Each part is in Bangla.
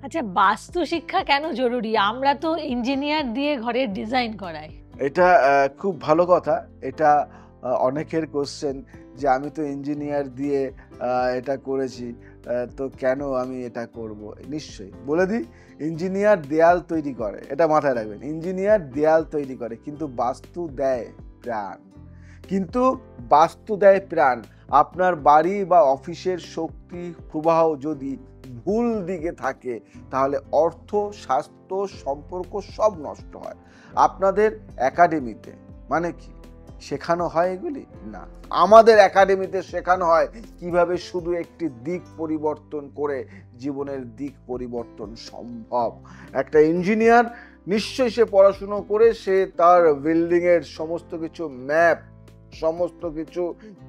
আচ্ছা, বাস্তু শিক্ষা কেন জরুরি? আমরা তো ইঞ্জিনিয়ার দিয়ে ঘরের ডিজাইন করাই। এটা খুব ভালো কথা। এটা অনেকের কোশ্চেন যে আমি তো ইঞ্জিনিয়ার দিয়ে এটা করেছি, তো কেন আমি এটা করব? নিশ্চয়ই বলে দিই, ইঞ্জিনিয়ার দেয়াল তৈরি করে, এটা মাথায় রাখবেন। ইঞ্জিনিয়ার দেয়াল তৈরি করে, কিন্তু বাস্তু দেয় প্রাণ। কিন্তু বাস্তু দেয় প্রাণ। আপনার বাড়ি বা অফিসের শক্তি প্রবাহ যদি ভুল দিকে থাকে, তাহলে অর্থ, স্বাস্থ্য, সম্পর্ক সব নষ্ট হয়। আপনাদের একাডেমিতে মানে কি শেখানো হয় এগুলি? না, আমাদের একাডেমিতে শেখানো হয় কিভাবে শুধু একটি দিক পরিবর্তন করে জীবনের দিক পরিবর্তন সম্ভব। একটা ইঞ্জিনিয়ার নিশ্চয়ই সে পড়াশুনো করে সে তার বিল্ডিংয়ের সমস্ত কিছু ম্যাপ, সমস্ত কিছু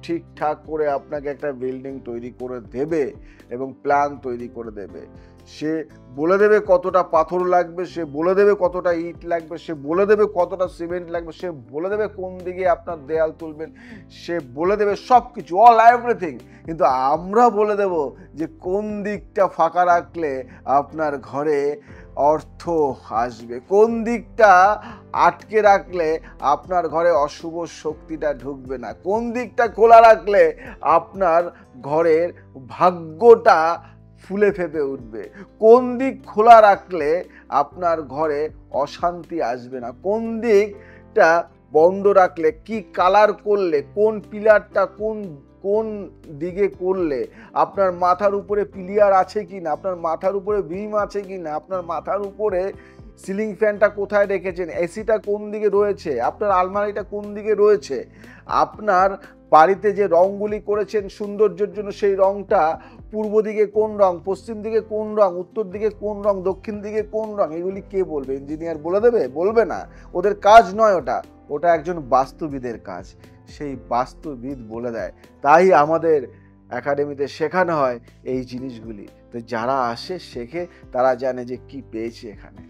ঠিকঠাক করে আপনাকে একটা বিল্ডিং তৈরি করে দেবে এবং প্ল্যান তৈরি করে দেবে। সে বলে দেবে কতটা পাথর লাগবে, সে বলে দেবে কতটা ইট লাগবে, সে বলে দেবে কতটা সিমেন্ট লাগবে, সে বলে দেবে কোন দিকে আপনার দেয়াল তুলবেন, সে বলে দেবে সব কিছু, অল এভরিথিং। কিন্তু আমরা বলে দেব যে কোন দিকটা ফাঁকা রাখলে আপনার ঘরে অর্থ আসবে, কোন দিকটা আটকে রাখলে আপনার ঘরে অশুভ শক্তিটা ঢুকবে না, কোন দিকটা খোলা রাখলে আপনার ঘরের ভাগ্যটা ফুলে ফেপে উঠবে, কোন দিক খোলা রাখলে আপনার ঘরে অশান্তি আসবে না, কোন দিকটা বন্ধ রাখলে, কি কালার করলে, কোন পিলারটা কোন দিকে করলে, আপনার মাথার উপরে পিলিয়ার আছে কিনা, আপনার মাথার উপরে বিম আছে কিনা, আপনার মাথার উপরে সিলিং ফ্যানটা কোথায় রেখেছেন, এসিটা কোন দিকে রয়েছে, আপনার আলমারিটা কোন দিকে রয়েছে, আপনার বাড়িতে যে রংগুলি করেছেন সৌন্দর্যের জন্য সেই রংটা পূর্ব দিকে কোন রং, পশ্চিম দিকে কোন রং, উত্তর দিকে কোন রং, দক্ষিণ দিকে কোন রং, এগুলি কে বলবে? ইঞ্জিনিয়ার বলে দেবে? বলবে না, ওদের কাজ নয় ওটা, ওটা একজন বাস্তুবিদের কাজ। সেই বাস্তুবিদ বলে দেয়। তাই আমাদের একাডেমিতে শেখানো হয় এই জিনিসগুলি। তো যারা আসে শেখে তারা জানে যে কি পেয়েছে এখানে।